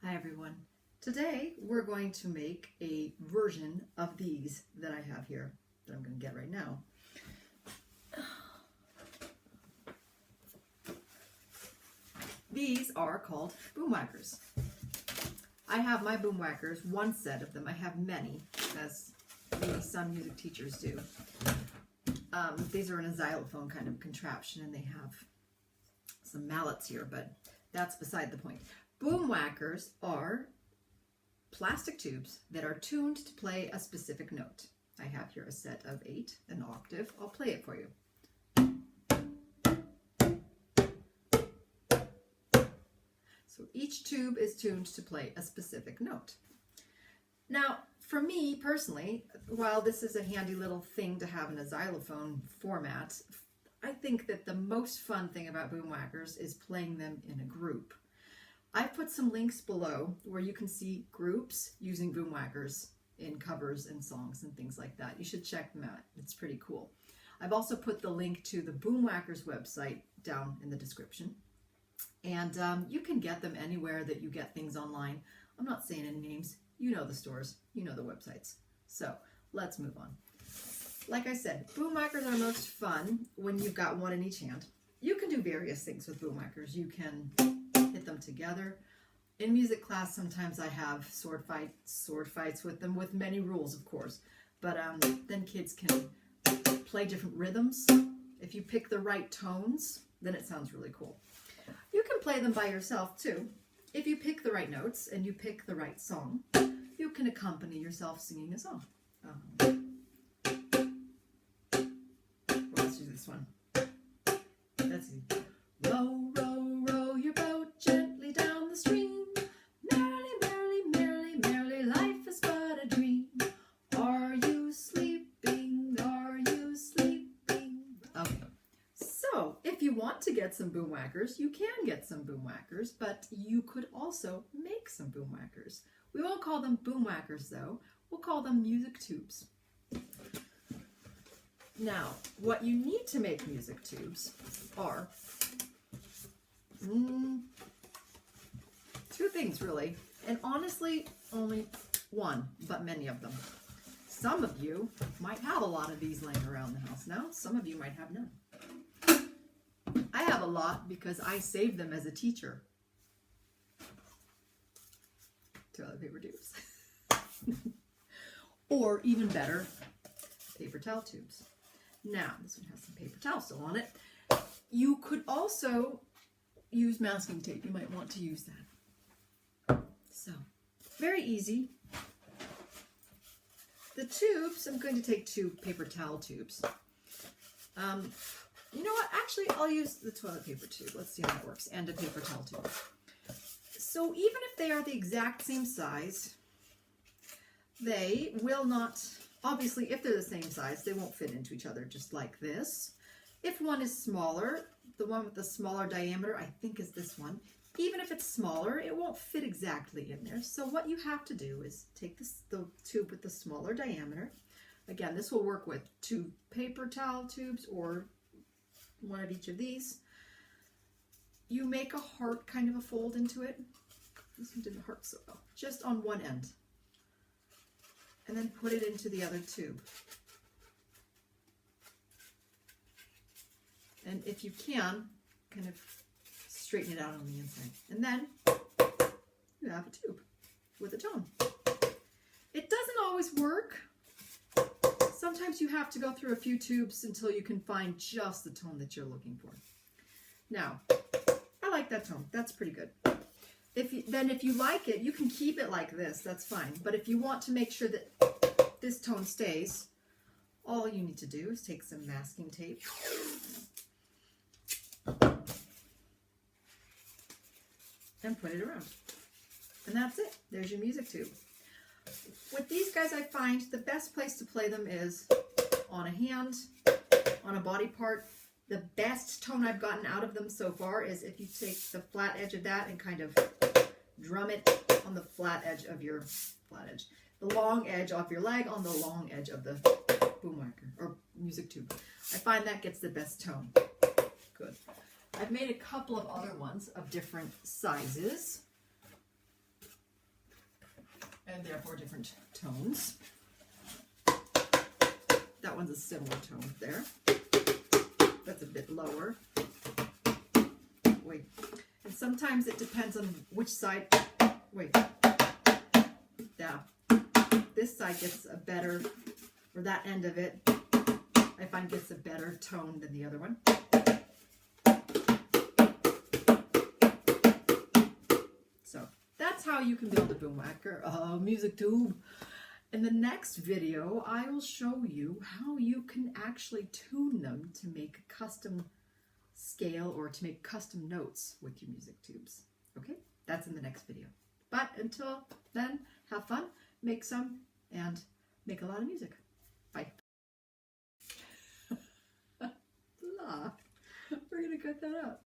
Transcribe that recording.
Hi everyone. Today we're going to make a version of these that I have here that I'm going to get right now. These are called Boomwhackers. I have my Boomwhackers, one set of them. I have many, as maybe some music teachers do. These are in a xylophone kind of contraption, and they have some mallets here, but that's beside the point. Boomwhackers are plastic tubes that are tuned to play a specific note. I have here a set of 8, an octave. I'll play it for you. So each tube is tuned to play a specific note. Now, for me personally, while this is a handy little thing to have in a xylophone format, I think that the most fun thing about Boomwhackers is playing them in a group. I've put some links below where you can see groups using Boomwhackers in covers and songs and things like that. You should check them out. It's pretty cool. I've also put the link to the Boomwhackers website down in the description. And you can get them anywhere that you get things online. I'm not saying any names. You know the stores. You know the websites. So let's move on. Like I said, Boomwhackers are most fun when you've got one in each hand. You can do various things with Boomwhackers. You can hit them together. In music class, sometimes I have sword fights with them, with many rules, of course. But then kids can play different rhythms. If you pick the right tones, then it sounds really cool. You can play them by yourself too. If you pick the right notes and you pick the right song, you can accompany yourself singing a song. Let's do this one. Let's see. Row, row, row your boat gently down the stream. Merrily, merrily, merrily, merrily, life is but a dream. Are you sleeping? Are you sleeping? Okay. So, if you want to get some Boomwhackers, you can get some Boomwhackers, but you could also make some Boomwhackers. We won't call them Boomwhackers though. We'll call them music tubes. Now, what you need to make music tubes are two things really, and honestly only one, but many of them. Some of you might have a lot of these laying around the house now. Some of you might have none. I have a lot because I saved them as a teacher. Toilet paper tubes. Or even better, paper towel tubes. Now, this one has some paper towel still on it. You could also use masking tape. You might want to use that. So, very easy. The tubes, I'm going to take 2 paper towel tubes. You know what? Actually, I'll use the toilet paper tube. Let's see how that works. And a paper towel tube. So even if they are the exact same size, they will not, obviously, if they're the same size, they won't fit into each other just like this. If one is smaller, the one with the smaller diameter, I think is this one. Even if it's smaller, it won't fit exactly in there. So what you have to do is take the tube with the smaller diameter. Again, this will work with 2 paper towel tubes or one of each of these. You make a heart, kind of a fold into it. This one didn't hurt so well. Just on one end. And then put it into the other tube. And if you can, kind of straighten it out on the inside. And then you have a tube with a tone. It doesn't always work. Sometimes you have to go through a few tubes until you can find just the tone that you're looking for. Now, I like that tone. That's pretty good. If you like it, you can keep it like this. That's fine. But if you want to make sure that this tone stays, all you need to do is take some masking tape and put it around. And that's it. There's your music tube. With these guys, I find the best place to play them is on a hand, on a body part. The best tone I've gotten out of them so far is if you take the flat edge of that and kind of drum it on the flat edge of your, the long edge of your leg on the long edge of the Boomwhacker or music tube. I find that gets the best tone. Good. I've made a couple of other ones of different sizes. and therefore different tones. That one's a similar tone there. That's a bit lower. Wait. And sometimes it depends on which side. Wait. Yeah. This side gets a better, or that end of it, I find gets a better tone than the other one. So that's how you can build a Boomwhacker music tube. In the next video, I will show you how you can actually tune them to make a custom scale or to make custom notes with your music tubes. Okay, that's in the next video. But until then, have fun, make some, and make a lot of music. Bye. Blah. We're gonna cut that out.